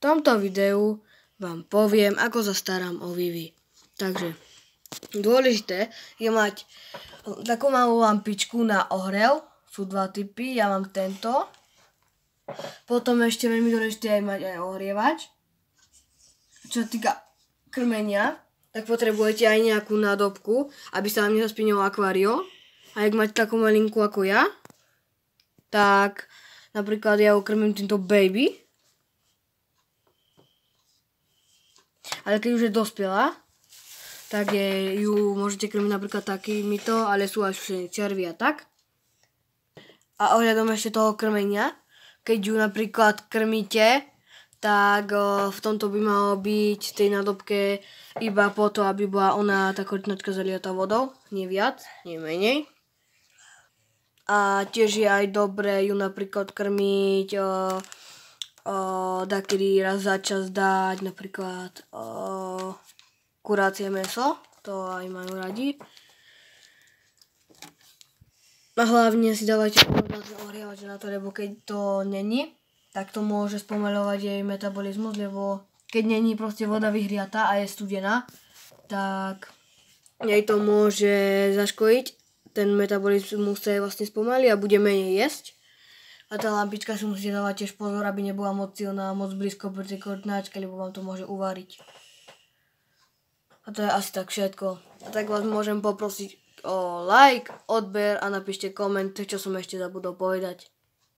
tomto videu vám poviem, ako sa starám o Vivi. Takže dôležité je mať takú malú lampičku na ohrev. Sú dva typy, ja mám tento. Potom ešte veľmi dôležité je mať aj ohrievač. Čo sa týka krmenia, tak potrebujete aj nejakú nádobku, aby sa vám nezaspínilo akvário. A ak máte takú malinku ako ja, tak napríklad ja ukrmím týmto baby. Ale keď už je dospelá, tak ju môžete krmiť napríklad takýmito, ale sú aj červy a tak. A ohľadom ešte toho krmenia, keď ju napríklad krmíte, tak v tomto by malo byť v tej nádobke iba po to, aby bola ona tá kortinačka zaliatá vodou, nie viac, nie menej. A tiež je aj dobré ju napríklad krmiť takedy raz za čas dať napríklad kurácie mäso, to aj majú radi. A hlavne si dávajte ohrievač na to, lebo keď to není, tak to môže spomaľovať jej metabolizmus, lebo keď není proste voda vyhriatá a je studená, tak jej to môže zaškodiť. Ten metabolizmus sa vlastne spomalí a bude menej jesť. A tá lampička si musíte dávať tiež pozor, aby nebola moc silná, moc blízko pri tej kortnáčke, lebo vám to môže uvariť. A to je asi tak všetko. A tak vás môžem poprosiť o like, odber a napíšte koment, čo som ešte zabudol povedať.